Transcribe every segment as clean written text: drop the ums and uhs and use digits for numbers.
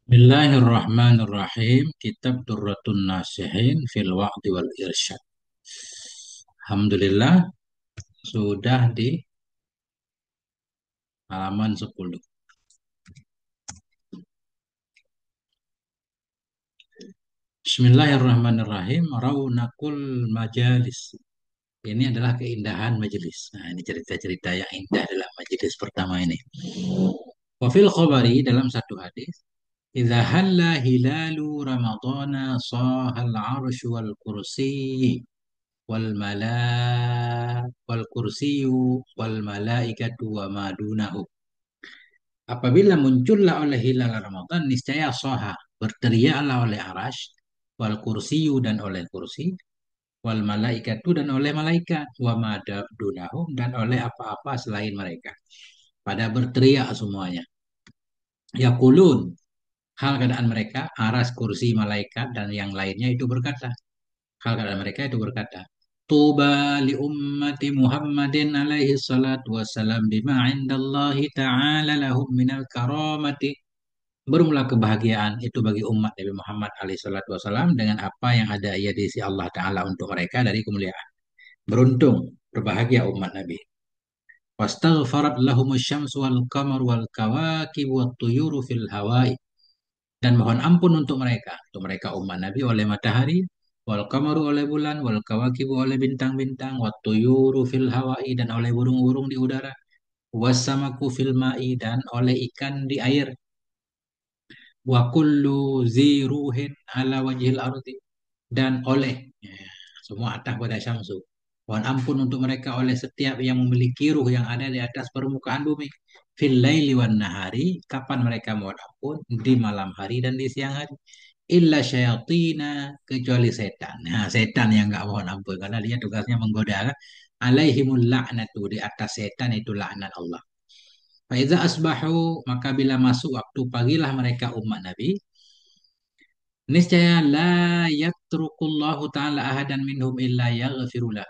Bismillahirrahmanirrahim. Kitab Durratun Nasihin fil Wa'di wal Irsyad. Alhamdulillah sudah di halaman 10. Bismillahirrahmanirrahim. Raunakul majalis. Ini adalah keindahan majelis. Nah, ini cerita-cerita yang indah dalam majelis pertama ini. Wafil khobari dalam satu hadis. Idza halla hilalu ramadana sahal arsy wal kursi wal kursiyu wal malaikatu wa ma dunahu. Apabila muncullah oleh hilal Ramadan, niscaya soha, berteriaklah oleh arash, wal kursiyu dan oleh kursi, wal malaikatu dan oleh malaikat, wa ma dunahum dan oleh apa-apa selain mereka. Pada berteriak semuanya. Yaqulun, hal keadaan mereka, aras, kursi, malaikat, dan yang lainnya itu berkata. Hal keadaan mereka itu berkata, Tuba li ummati Muhammadin alaihi salatu wassalam bima indallahi ta'ala lahum minal karamati. Bermula kebahagiaan itu bagi umat Nabi Muhammad alaihi salatu wassalam dengan apa yang ada ia di sisi Allah Ta'ala untuk mereka dari kemuliaan. Beruntung, berbahagia umat Nabi. Wastaghfarat lahumus syamsu wal qamar wal kawakib wat tuyuru fil hawai. Dan mohon ampun untuk mereka umat Nabi oleh matahari, wal qamaru oleh bulan, wal kawakibu oleh bintang-bintang, wat tuyuru fil hawai dan oleh burung-burung di udara, wasamaku fil ma'i dan oleh ikan di air, wa kullu ziruhin ala wajhil ardi dan oleh semua atas pada syamsu. Mohon ampun untuk mereka oleh setiap yang memiliki ruh yang ada di atas permukaan bumi. Fil laili wan nahari, kapan mereka mohon ampun? Di malam hari dan di siang hari. Illa syayatina, kecuali setan. Nah, setan yang nggak mohon ampun karena dia tugasnya menggoda. Alaihimul la'natu, di atas setan itu laknat Allah. Faiza asbahu, maka bila masuk waktu pagilah mereka umat Nabi, niscaya la yatrukullahu ta'ala ahadan minhum illa yaghfirulah.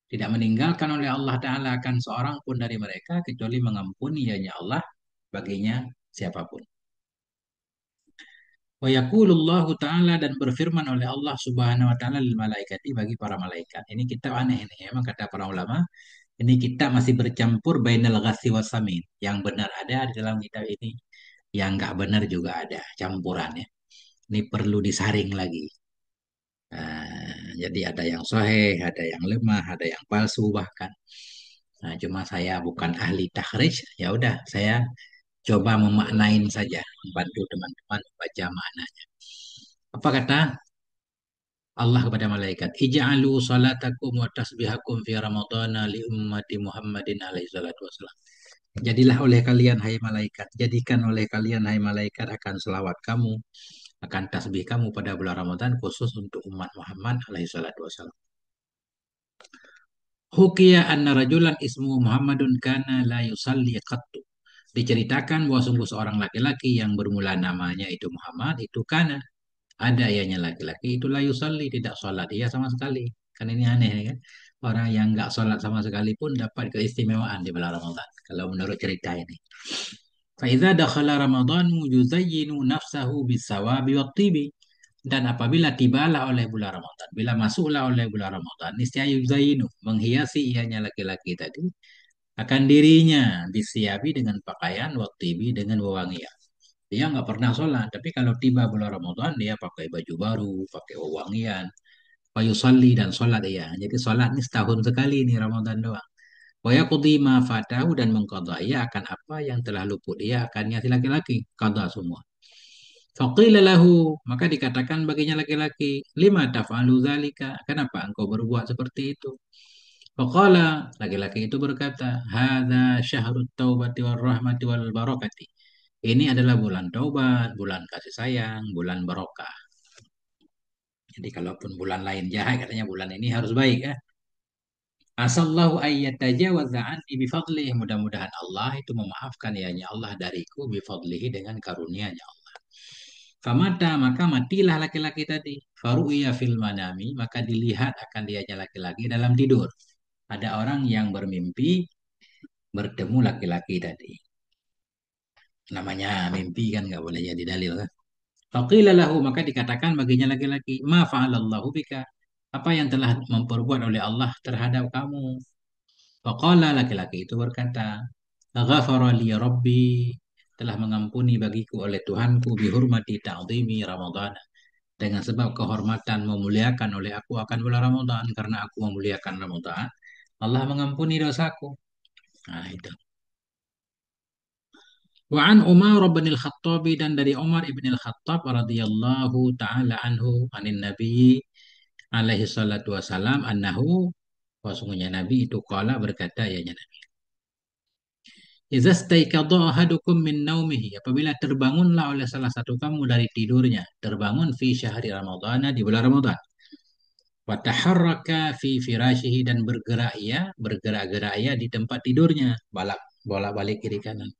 Tidak meninggalkan oleh Allah Ta'ala akan seorang pun dari mereka kecuali mengampuni ianya Allah baginya siapapun. Wa yaqulullahu ta'ala dan berfirman oleh Allah Subhanahu wa taala lil malaikati bagi para malaikat. Ini kitab aneh ini. Memang kata para ulama, ini kitab masih bercampur bainal ghassi wasamin. Yang benar ada di dalam kitab ini, yang nggak benar juga ada campurannya. Ini perlu disaring lagi. Jadi ada yang sahih, ada yang lemah, ada yang palsu bahkan. Nah, cuma saya bukan ahli takhrij, ya udah saya coba memaknain saja, membantu teman-teman baca maknanya. Apa kata Allah kepada malaikat? Ij'alu salatakum wa tasbihakum fi ramadhana li ummati Muhammadin alaihi salatu wassalam. Jadilah oleh kalian hai malaikat, jadikan oleh kalian hai malaikat akan selawat kamu, akan tasbih kamu pada bulan Ramadan khusus untuk umat Muhammad alaihi salatu wassalam. Hukiya anna rajulan ismu Muhammadun kana la yusalli qattu. Diceritakan bahwa sungguh seorang laki-laki yang bermula namanya itu Muhammad itu kana ada ianya laki-laki itu la yusalli tidak sholat ia sama sekali. Kan ini aneh kan? Orang yang nggak sholat sama sekali pun dapat keistimewaan di bulan Ramadan. Kalau menurut cerita ini. Faiza dakhala Ramadanu yuzayyinu nafsahu bisawabi wa tibi. Dan apabila tibalah oleh bulan Ramadan, bila masuklah oleh bulan Ramadan, niscaya yuzayyinu, menghiasi ianya laki-laki tadi, akan dirinya disiapi dengan pakaian wa tibi dengan wewangian. Dia nggak pernah sholat, tapi kalau tiba bulan Ramadan, dia pakai baju baru, pakai wewangian, yusalli dan sholat dia. Jadi sholat ini setahun sekali nih Ramadan doang. Wa yaqdi ma fatahu dan mengqadai akan apa yang telah luput dia akannya si laki-laki qada semua. Faqila lahu maka dikatakan baginya laki-laki lima taf'alu dzalika kenapa engkau berbuat seperti itu. Faqala laki-laki itu berkata hadza syahrut taubati war rahmati wal barakati. Ini adalah bulan taubat, bulan kasih sayang, bulan barokah. Jadi kalaupun bulan lain jahat katanya bulan ini harus baik ya. Asallahu ayyatajawaza anni bifadlih. Mudah-mudahan Allah itu memaafkan ya Allah dariku bifadlihi dengan karunia-Nya Allah. Famata maka matilah laki-laki tadi. Faru'iya fil manami maka dilihat akan dianya laki-laki dalam tidur. Ada orang yang bermimpi bertemu laki-laki tadi. Namanya mimpi kan nggak boleh jadi dalil kan? Faqila lahu, maka dikatakan baginya laki-laki, ma fa'alallahu bika? Apa yang telah memperbuat oleh Allah terhadap kamu? Faqala, laki-laki itu berkata, ghafara li Rabbi, telah mengampuni bagiku oleh Tuhanku bihurmati ta'zimi Ramadan, dengan sebab kehormatan memuliakan oleh aku akan bulan Ramadan, karena aku memuliakan Ramadan, Allah mengampuni dosaku. Nah, itu. Wa an Umar bin al-Khattab, dan dari Umar ibn al-Khattab radhiyallahu taala anhu anin Nabi alaihi salatu wasalam annahu, sesungguhnya Nabi itu qala, berkata ya Nabi, idza staiqadha ahadukum min naumihi, apabila terbangunlah oleh salah satu kamu dari tidurnya, terbangun fi syahri Ramadhan, di bulan Ramadan, wa taharraka fi firashihi, dan bergerak-gerak ia di tempat tidurnya, bolak-balik kiri kanan,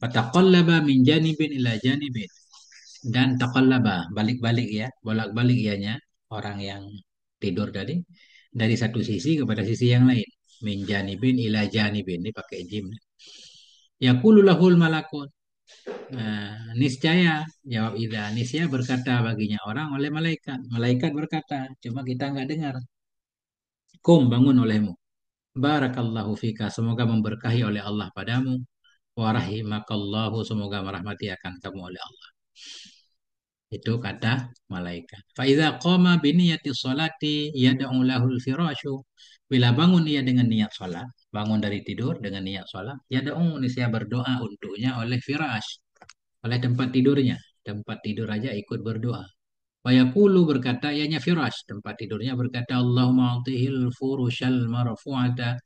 wa taqallaba min janibin ila janibin, dan taqallaba balik-balik ya, bolak-balik ianya, orang yang tidur tadi, dari satu sisi kepada sisi yang lain, min janibin ila janibin, ini pakai jim, yaqulu lahul malakun. Nah, niscaya, jawab Ida, niscaya berkata baginya orang oleh malaikat. Malaikat berkata, cuma kita nggak dengar. Kum, bangun olehmu. Barakallahu fika, semoga memberkahi oleh Allah padamu. Wa rahimakallahu, semoga merahmati akan kamu oleh Allah. Itu kata malaikat. Faiza qama biniyati sholati yad'u lahul firasyu. Bila bangun ia dengan niat sholat, bangun dari tidur dengan niat sholat, yad'u, niscaya berdoa untuknya oleh firash, oleh tempat tidurnya. Tempat tidur aja ikut berdoa. Wa yaqulu, berkata ianya firash, tempat tidurnya, berkata, Allahumma a'tihil furushal marfu'ata.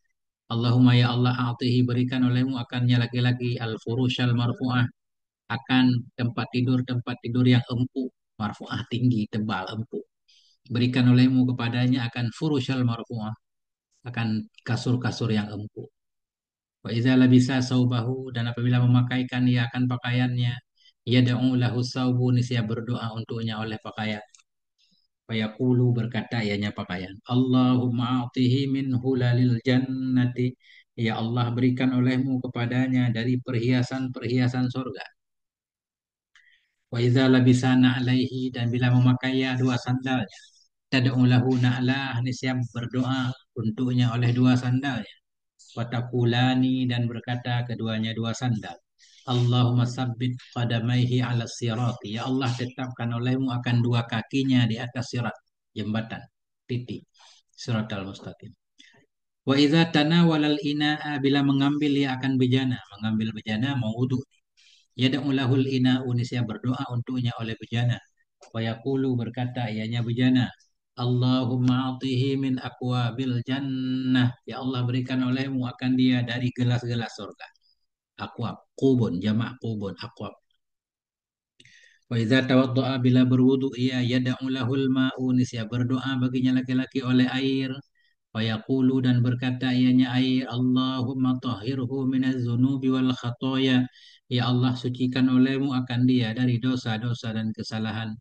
Allahumma ya Allah, a'tihi, berikan olehmu akannya laki-laki, al furushal marfu'ah, akan tempat tidur yang empuk, marfu'ah tinggi, tebal, empuk. Berikan olehmu kepadanya akan furushal marfu'ah, akan kasur-kasur yang empuk. Wa idza labisa saubahu, dan apabila memakaikan ia akan pakaiannya, yad'u lahu saubu, niscaya berdoa untuknya oleh pakaian. Fayaqulu, berkata ianya pakaian, Allahumma a'tihi min hulalil jannati, ya Allah, berikan olehmu kepadanya dari perhiasan-perhiasan surga. Wa idza labisa na'laihi, dan bila memakai dua sandalnya, tad'u lahu na'lah, niscaya berdoa untuknya oleh dua sandalnya. Watakulani, dan berkata keduanya dua sandal, Allahumma sabbit qadamaihi ala sirati, ya Allah, tetapkan olehmu akan dua kakinya di atas sirat, jembatan, titik, siratal mustaqim. Wa idza tanawalal ina'a, bila mengambil ia akan bejana, mengambil bejana mau wudu, yad'u lahul ina'u, niscaya berdoa untuknya oleh bejana. Wa yaqulu, berkata ianya bejana, Allahumma atihi min akwabil jannah, ya Allah, berikan olehmu akan dia dari gelas-gelas surga. Akwab, kubun, jamak kubun, akwab. Wa idza tawaddo'a, bila berwudu ia, yad'u lahul ma'u, niscaya berdoa baginya laki-laki oleh air. Wa yaqulu, dan berkata ianya air, Allahumma tahhirhu minaz zunubi wal khataya, ya Allah, sucikan olehmu akan dia dari dosa-dosa dan kesalahan.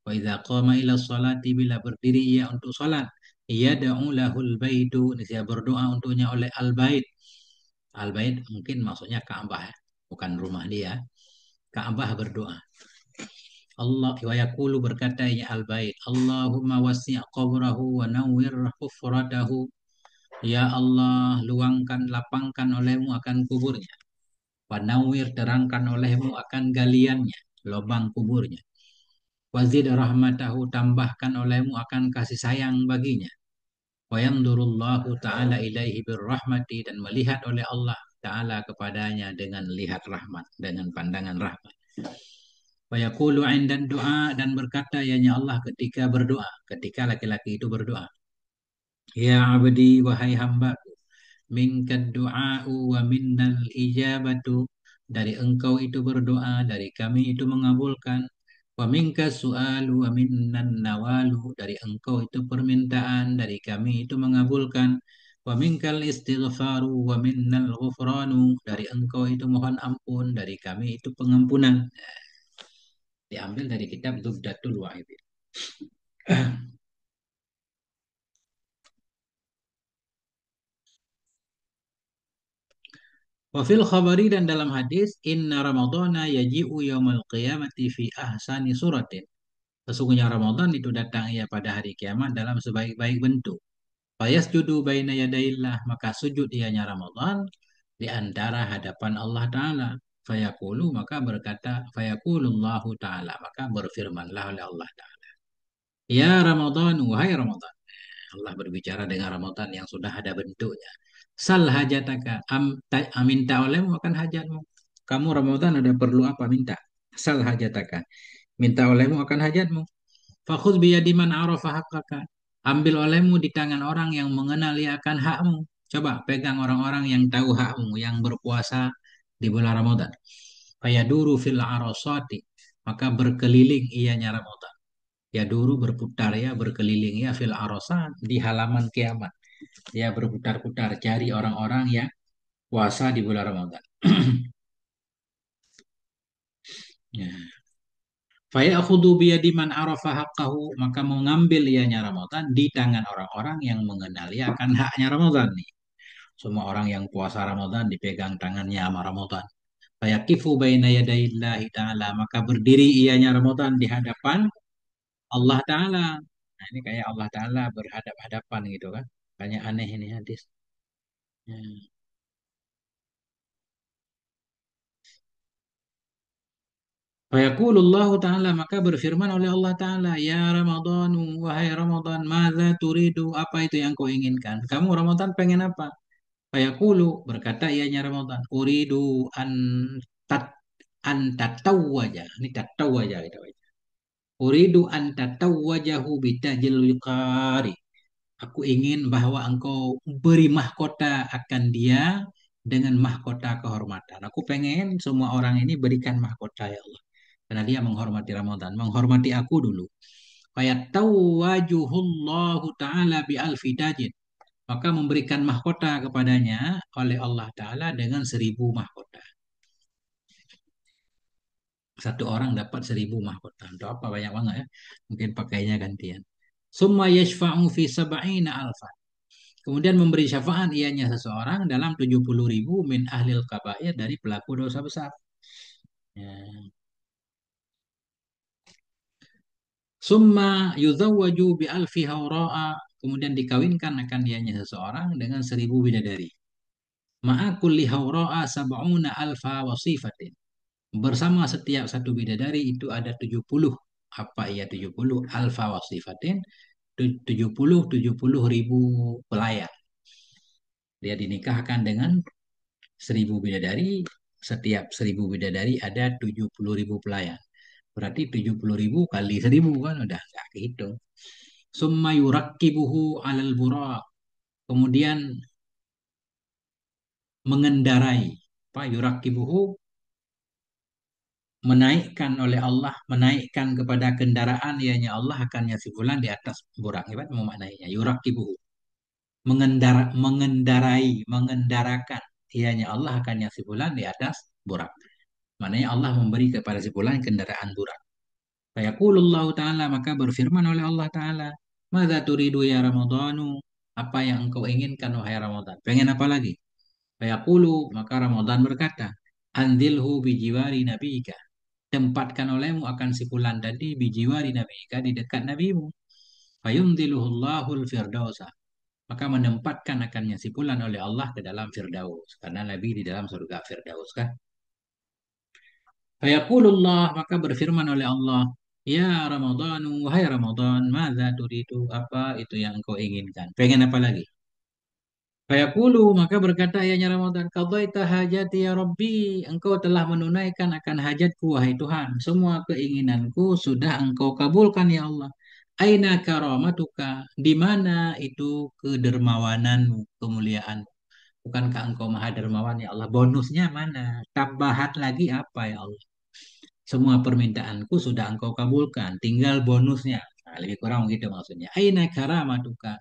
Wa idza qama ila sholati, bila berdiri ia untuk salat, yad'u lahul baitu, niscaya berdoa untuknya oleh al-bait. Al-bait mungkin maksudnya Ka'bah ya, bukan rumah dia. Ka'bah berdoa. Allah wa yaqulu, berkata ya al-bait, Allahumma wasi' qabrahu wa nawwir hufratahu, ya Allah, luangkan, lapangkan olehmu akan kuburnya. Wa nawwir, terangkan olehmu akan galiannya, lubang kuburnya. Wazid rahmatahu, tambahkan olehmu akan kasih sayang baginya. Wa yanzurullahu ta'ala ilaihi birrahmati, dan melihat oleh Allah ta'ala kepadanya dengan lihat rahmat, dengan pandangan rahmat. Wa yaqulu 'inda du'a, dan berkata ianya Allah ketika berdoa, ketika laki-laki itu berdoa, ya abdi, wahai hambaku, minkad du'a'u wa minnal ijabatu, dari engkau itu berdoa, dari kami itu mengabulkan. Wa minka su'alu wa minnan nawalu, dari engkau itu permintaan, dari kami itu mengabulkan. Wa minkal istighfaru wa minnal ghufranu, dari engkau itu mohon ampun, dari kami itu pengampunan. Diambil dari kitab Zubdatul Wa'idin. Wa fil khabari dan dalam hadis, inna ramadhana yaji'u yaumal qiyamati fi ahsani suratin. Sesungguhnya Ramadan itu datang ia pada hari kiamat dalam sebaik-baik bentuk. Fayasjudu baina yadaillah, maka sujud ianya Ramadan di antara hadapan Allah Ta'ala. Fayaqulu, maka berkata, fayaqulullahu Ta'ala, maka berfirmanlah oleh Allah Ta'ala. Ya Ramadan, wahai Ramadan. Allah berbicara dengan Ramadan yang sudah ada bentuknya. Sal hajataka, minta olehmu akan hajatmu. Kamu Ramadan ada perlu apa? Minta. Sal hajataka, minta olehmu akan hajatmu. Fakhudh biyadi man arafa haqqaka. Ambil olehmu di tangan orang yang mengenali akan hakmu. Coba pegang orang-orang yang tahu hakmu, yang berpuasa di bulan Ramadan. Fayaduru fil arasati. Maka berkeliling ianya Ramadan. Ya duru berputar ya, berkeliling ya fil arasat di halaman kiamat. Dia berputar-putar cari orang-orang yang puasa di bulan Ramadan. Ya. Faya'khudhu biyadi man arafa haqqahu, maka mengambil ianya Ramadan di tangan orang-orang yang mengenali akan haknya Ramadan nih. Semua orang yang puasa Ramadan dipegang tangannya sama Ramadan. Fayaqifu baina yadayillahi ta'ala, maka berdiri ianya Ramadan di hadapan Allah Ta'ala. Nah, ini kayak Allah Ta'ala berhadap-hadapan gitu kan. Banyak aneh ini hadis. Ya. Fayaqulullahu ta'ala, maka berfirman oleh Allah ta'ala, ya Ramadan, wahai Ramadan, madza turidu, apa itu yang kau inginkan? Kamu Ramadan pengen apa? Fayaqulu, berkata ianya Ramadan, uridu tat an tatawwaja. Ini tatawwaja kita baca. Uridu an tatawwajahu bitajil wiqari. Aku ingin bahwa engkau beri mahkota akan dia dengan mahkota kehormatan. Aku pengen semua orang ini berikan mahkota ya Allah. Karena dia menghormati Ramadan. Menghormati aku dulu. Fayatawajuhullahu ta'ala bi alfi dajin. Maka memberikan mahkota kepadanya oleh Allah Ta'ala dengan 1.000 mahkota. Satu orang dapat 1.000 mahkota. Untuk apa banyak banget ya. Mungkin pakainya gantian. Summa yashfa'u fi sab'ina alfa. Kemudian memberi syafaat ianya seseorang dalam 70.000 min ahlil kabair dari pelaku dosa besar. Ya. Summa yuzawwaju bi alfi haura'a. Kemudian dikawinkan akan dianya seseorang dengan 1.000 bidadari. Ma'a kulli haura'a sab'una alfa wasifatin. Bersama setiap satu bidadari itu ada 70. Apa ia 70? Alfa wasifatin. 70 pelayan. Dia dinikahkan dengan 1.000 bidadari. Setiap 1.000 bidadari ada 70.000 pelayan. Berarti 70.000 kali 1.000 kan udah nggak kehitung. Summa yurakkibuhu alal buraq. Kemudian mengendarai. Pak yurakkibuhu menaikkan oleh Allah, menaikkan kepada kendaraan ianya Allah akannya si fulan di atas burak. Ini memaknainya. Yurakkibuhu. Mengendarakan ianya Allah akannya si fulan di atas burak. Maknanya Allah memberi kepada si fulan kendaraan burak. Fayaqulullahu ta'ala, maka berfirman oleh Allah ta'ala, "Madza turidu ya Ramadhanu?" Apa yang engkau inginkan wahai Ramadan? Pengen apa lagi? Fayaqulu, maka Ramadan berkata, "Anzilhu bijiwari nabiyika." Tempatkan olehmu akan si fulan tadi bijiwari nabiyika di dekat nabimu. Fayunziluhullahul firdausa. Maka menempatkan akannya si fulan oleh Allah ke dalam firdaus. Karena Nabi di dalam surga firdaus kan. Fayaqulullah, maka berfirman oleh Allah, ya Ramadan, wahai Ramadan, madza turidu, apa itu yang engkau inginkan? Pengen apa lagi? Fayaqulu, maka berkata ianya Ramadan, qadaita hajati ya Rabbi, engkau telah menunaikan akan hajatku wahai Tuhan. Semua keinginanku sudah engkau kabulkan ya Allah. Aina karamatuka, di mana itu kedermawananmu, kemuliaan? Bukankah engkau maha dermawan ya Allah? Bonusnya mana? Tambahan lagi apa ya Allah? Semua permintaanku sudah engkau kabulkan, tinggal bonusnya. Nah, lebih kurang begitu maksudnya. Aina karamatuka.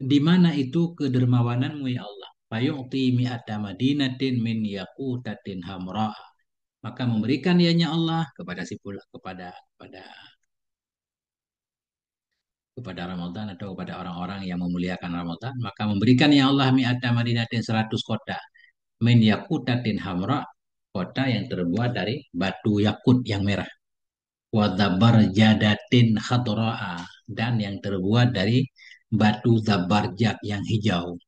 Di mana itu kedermawananmu ya Allah? Fayu'ti mi'ata madinatin min yaqutatin hamra. Maka memberikan ianya Allah kepada si pula kepada Ramadan atau kepada orang-orang yang memuliakan Ramadan, maka memberikan ya Allah mi'ata madinatin 100 kota. min yakutatin hamra, kota yang terbuat dari batu yakut yang merah. Wa zabarjadatin khadra'a, dan yang terbuat dari batu zabarjad yang hijau.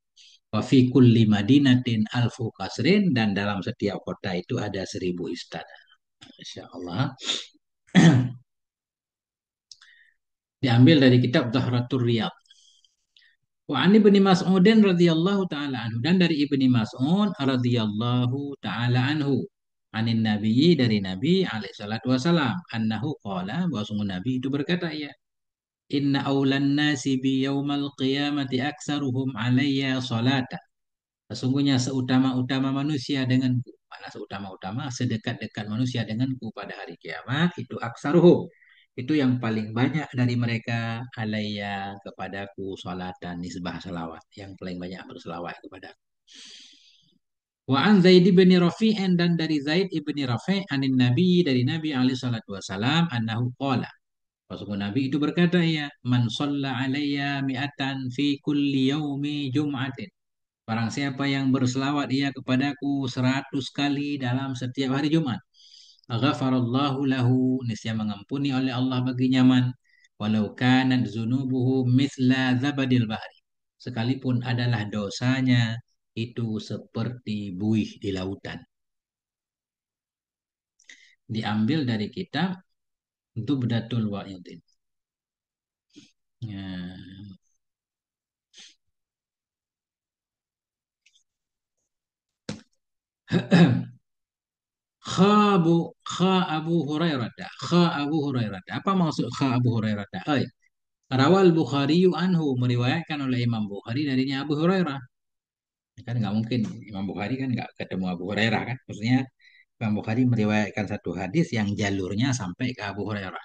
Wa fi kulli madinatin alfu kasrin, dan dalam setiap kota itu ada 1.000 istana. Masya Allah. Diambil dari kitab Zahratul Riyad. Wa ani ibni Mas'udin radhiyallahu taala anhu, dan dari ibni Mas'ud radhiyallahu taala anhu, anin Nabi, dari Nabi alaihi salatu wasalam, annahu qala, bahwa sungguh Nabi itu berkata, ya, inna aulan nasi bi yaumal qiyamati aksaruhum alayya salata. Sesungguhnya seutama-utama manusia denganku, mana seutama-utama, sedekat-dekat manusia denganku pada hari kiamat, itu aksaruhum. Itu yang paling banyak dari mereka alayya kepadaku salatan, nisbah salawat. Yang paling banyak berselawat kepadaku. Wa an Zaid bin Rafi'in, dan dari Zaid ibni Rafi' anin Nabi, dari Nabi alaihi salatu wasalam, annahu qala, Rasulullah Nabi itu berkata, ya, man shalla alayya mi'atan fi kulli yaumi jum'atin. Barang siapa yang berselawat ia kepadaku 100 kali dalam setiap hari Jumat. Ghafarallahu lahu, niscaya mengampuni oleh Allah baginya, man. Walau kanat zunubuhu mithla zabadil bahri. Sekalipun adalah dosanya itu seperti buih di lautan. Diambil dari kitab Tubdatul Wa'idin. Ya. Kha Abu Hurairah. Kha Abu Hurairah. Apa maksud kha Abu Hurairah? Rawal Bukhari anhu, meriwayatkan oleh Imam Bukhari darinya Abu Hurairah. Kan nggak mungkin Imam Bukhari kan nggak ketemu Abu Hurairah kan? Maksudnya Imam Bukhari meriwayatkan satu hadis yang jalurnya sampai ke Abu Hurairah.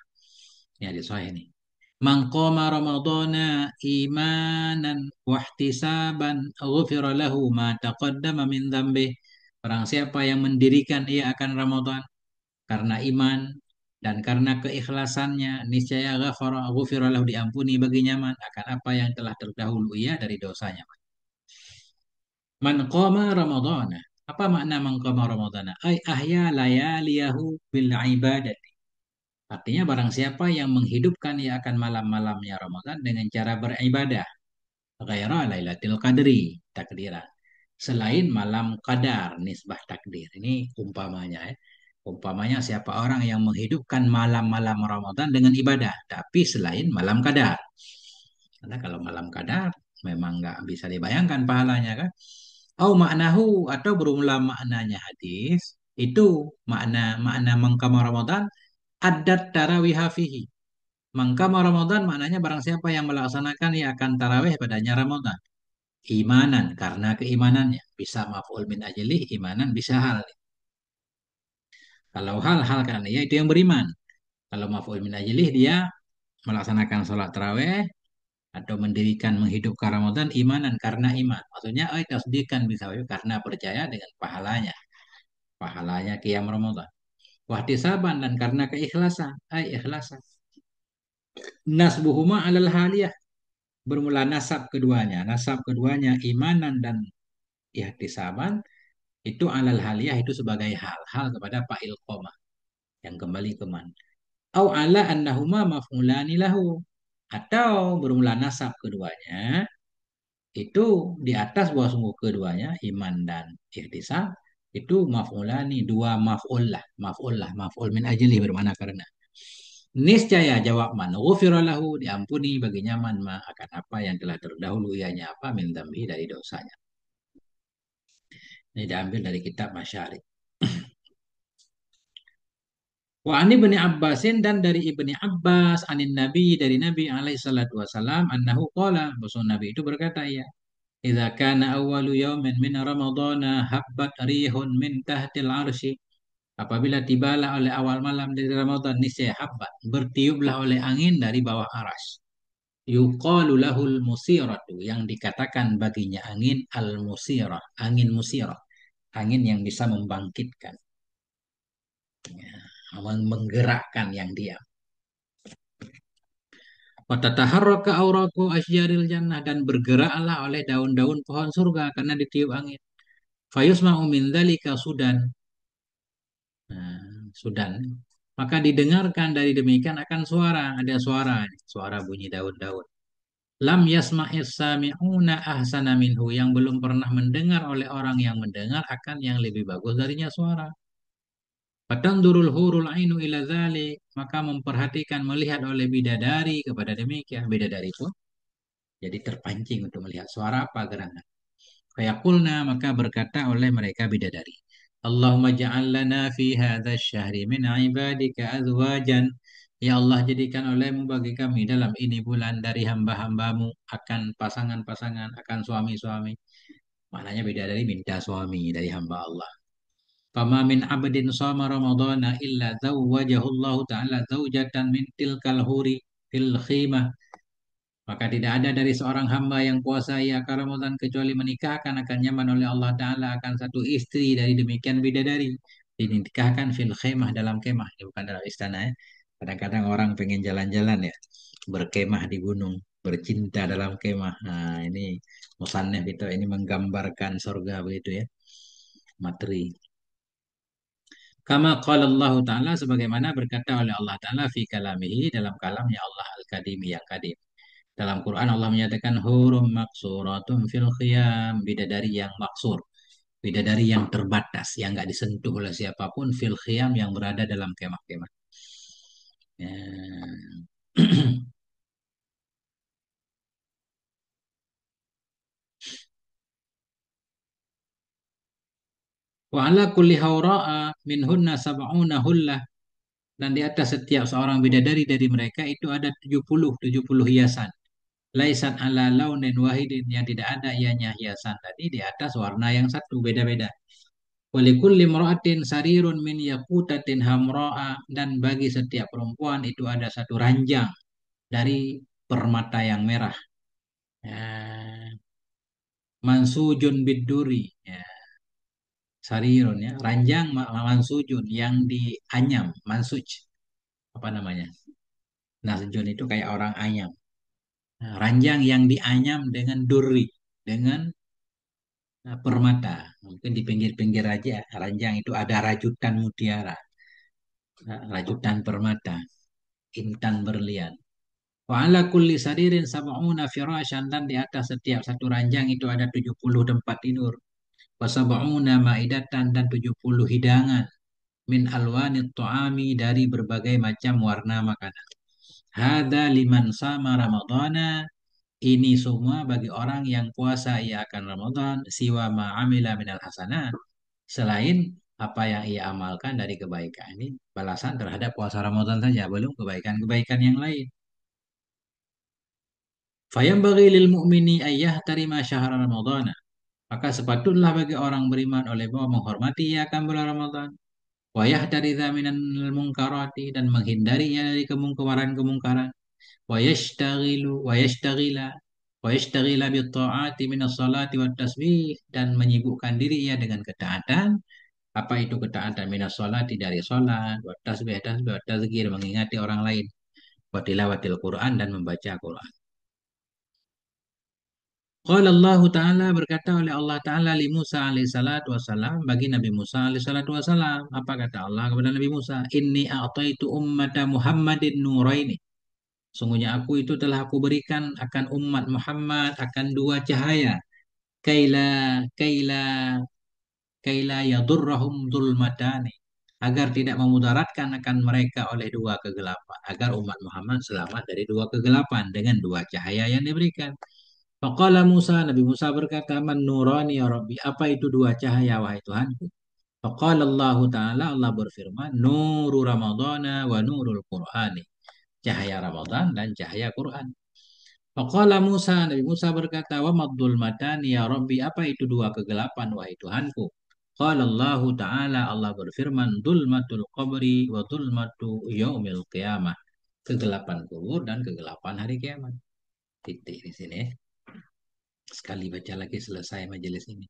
Ya, di Sahih ini. Man qama Ramadana imanan wahtisaban ghufira lahu ma taqaddama min dzambih. Barang siapa yang mendirikan ia akan Ramadan karena iman dan karena keikhlasannya, niscaya ghufira lahu, diampuni baginya, man, akan apa yang telah terdahulu ia dari dosanya. Man qama Ramadana. Apa makna man qama Ramadana? Ay ahya layaliyahu bil ibadat. Artinya barang siapa yang menghidupkan ia akan malam-malamnya Ramadan dengan cara beribadah. Ghaira Lailatul Qadri, takdiran. Selain malam qadar, nisbah takdir. Ini umpamanya, ya. Umpamanya siapa orang yang menghidupkan malam-malam Ramadan dengan ibadah, tapi selain malam qadar. Karena kalau malam qadar memang nggak bisa dibayangkan pahalanya, kan? Oh, maknahu, atau bermula maknanya hadis itu, makna makna mengkama Ramadan adat tarawih fihi. Mengkama Ramadan maknanya barang siapa yang melaksanakan ia akan tarawih padanya Ramadan. Imanan, karena keimanannya. Bisa maf'ul min ajlih, imanan bisa hal. Kalau hal-hal karena ia itu yang beriman. Kalau maf'ul min ajlih dia melaksanakan sholat tarawih atau mendirikan menghidupkan Ramadan imanan, karena iman. Maksudnya tasdiqan bisa karena percaya dengan pahalanya. Pahalanya qiyam Ramadan. Wahtisaban, dan karena keikhlasan. Ikhlasan. Nasbuhuma alal haliyah. Bermula nasab keduanya. Nasab keduanya imanan dan ihtisaban itu alal haliyah, itu sebagai hal-hal kepada fa'il qoma yang kembali ke man. Au ala annahuma maf'ulani lahu, atau bermula nasab keduanya itu di atas bahwa sungguh keduanya iman dan ihtisab itu maf'ulani, dua maf'ul lah, maf'ul min ajli, bermakna karena. Niscaya, jawab man, ghufira lahu, diampuni baginya man ma akan apa yang telah terdahulu ianya, apa, min dzambi, dari dosanya. Ini diambil dari kitab Masyarif. Wa ani ibni Abbasin, dan dari ibni Abbas, anin Nabi, dari Nabi alaihi salatu wasalam, annahu qala, bahwa Nabi itu berkata, ya, idza kana awwalu yaumin min ramadhana habbat rihun min tahtil arsy. Apabila tibalah oleh awal malam dari Ramadan, niscaya habbat, bertiuplah oleh angin dari bawah aras. Yuqalu lahul musiratu, yang dikatakan baginya angin al-musirah, angin musirah, angin yang bisa membangkitkan, ya, menggerakkan yang diam. Watataharraka auraku asjaril jannah, dan bergeraklah oleh daun-daun pohon surga karena ditiup angin. Fayusma'u min dzalika Sudan. Nah, Sudan. Maka didengarkan dari demikian akan suara, ada suara, suara bunyi daun-daun. Lam yasma'is sami'una ahsana minhu, yang belum pernah mendengar oleh orang yang mendengar akan yang lebih bagus darinya suara. Fatandurul hurul ainu ila dzalik, maka memperhatikan melihat oleh bidadari kepada demikian. Bidadari pun jadi terpancing untuk melihat suara apa gerangan. Fayaqulna, maka berkata oleh mereka bidadari, Allahumma ja'al lana fi hadzal syahri min ibadika azwajan. Ya Allah, jadikan olehmu bagi kami dalam ini bulan dari hamba-hambamu akan pasangan-pasangan, akan suami-suami. Maknanya bidadari minta suami dari hamba Allah. Fama min abdin shoma ramadhana illa zawwajahu Allah ta'ala zawjatan min tilkal huri fil khimah. Maka tidak ada dari seorang hamba yang puasa ia akan Ramadan kecuali menikahkan akan nyaman oleh Allah Ta'ala akan satu istri dari demikian bidadari. Dinikahkan fil khemah, dalam kemah. Ini bukan dalam istana ya. Kadang-kadang orang pengen jalan-jalan ya. Berkemah di gunung. Bercinta dalam kemah. Nah ini musannaf itu ini menggambarkan surga begitu ya. Materi. Kama qala Allah Ta'ala, sebagaimana berkata oleh Allah Ta'ala fi kalamihi, dalam kalamnya Allah Al-Kadim yang kadim. Dalam Quran Allah menyatakan hurum maksuratun fil khiyam, bidadari yang maksur, bidadari yang terbatas, yang nggak disentuh oleh siapapun, fil khiyam, yang berada dalam kemah-kemah. Ya. Wa ala kulli hawra'a minhunna sab'una hullah, dan di atas setiap seorang bidadari dari mereka itu ada 70 hiasan. Laisat ala launin wahidin, yang tidak ada ianya hiasan tadi di atas warna yang satu, beda-beda. Walikulli imra'atin sarirun min yakutatin hamra'a, dan bagi setiap perempuan itu ada satu ranjang dari permata yang merah. Ya, mansujun biduri, ya, sarirun ya, ranjang mansujun yang dianyam, mansuj apa namanya? Nasjun itu kayak orang anyam. Nah, ranjang yang dianyam dengan duri, dengan permata. Mungkin di pinggir-pinggir aja ranjang itu ada rajutan mutiara, rajutan permata, intan berlian. Wa ala kulli saririn sab'una firasyan, dan di atas setiap satu ranjang itu ada 70 tempat tidur. Wa sab'una maidatan, dan 70 hidangan. Min alwanit ta'ami, dari berbagai macam warna makanan. Hada liman sama Ramadana, ini semua bagi orang yang puasa ia akan Ramadan, siwa ma'amila minal hasanah, selain apa yang ia amalkan dari kebaikan. Ini balasan terhadap puasa Ramadan saja, belum kebaikan-kebaikan yang lain. Fayambaghi lil mu'mini ayyah tarima syahr Ramadan. Maka sepatutlah bagi orang beriman oleh bahwa menghormati ia akan bulan Ramadan. Wa yahdari minan munkarati, dan menghindarinya dari kemungkaran-kemungkaran. Wa yashtaghila bi ta'ati minas salati wat tasbih, dan menyibukkan diri ia dengan ketaatan. Apa itu ketaatan? Minas salati, dari salat, wat tasbih, wat tazkir, mengingati orang lain, wa tilawatil Quran, dan membaca Quran. Qala Allah Ta'ala, berkata oleh Allah Ta'ala li Musa alaihissalatu wassalam, bagi Nabi Musa alaihissalatu wassalam. Apa kata Allah kepada Nabi Musa? Inni a'taitu ummata Muhammadin nuraini. Sungguhnya aku telah aku berikan akan umat Muhammad akan dua cahaya. Kaila, kaila, kaila yadurrahum zulmatani. Agar tidak memudaratkan akan mereka oleh dua kegelapan. Agar umat Muhammad selamat dari dua kegelapan dengan dua cahaya yang diberikan. Faqala Musa, Nabi Musa berkata, Man nurani ya Rabbi, apa itu dua cahaya wahai Tuhanku? Faqala Allah Ta'ala, Allah berfirman, Nuru Ramadana wa nurul Qur'ani. Cahaya Ramadan dan cahaya Quran. Faqala Musa, Nabi Musa berkata, Wa maddul matani ya Rabbi, apa itu dua kegelapan wahai Tuhanku? Qala Allah Ta'ala, Allah berfirman, Dulmatul qabri wa dulmatu yaumil qiyamah. Kegelapan kubur dan kegelapan hari kiamat. Titik di sini. Sekali baca lagi selesai majelis ini.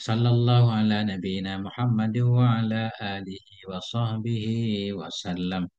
Sallallahu ala nabiyina Muhammad wa ala alihi wa sahbihi wa sallam.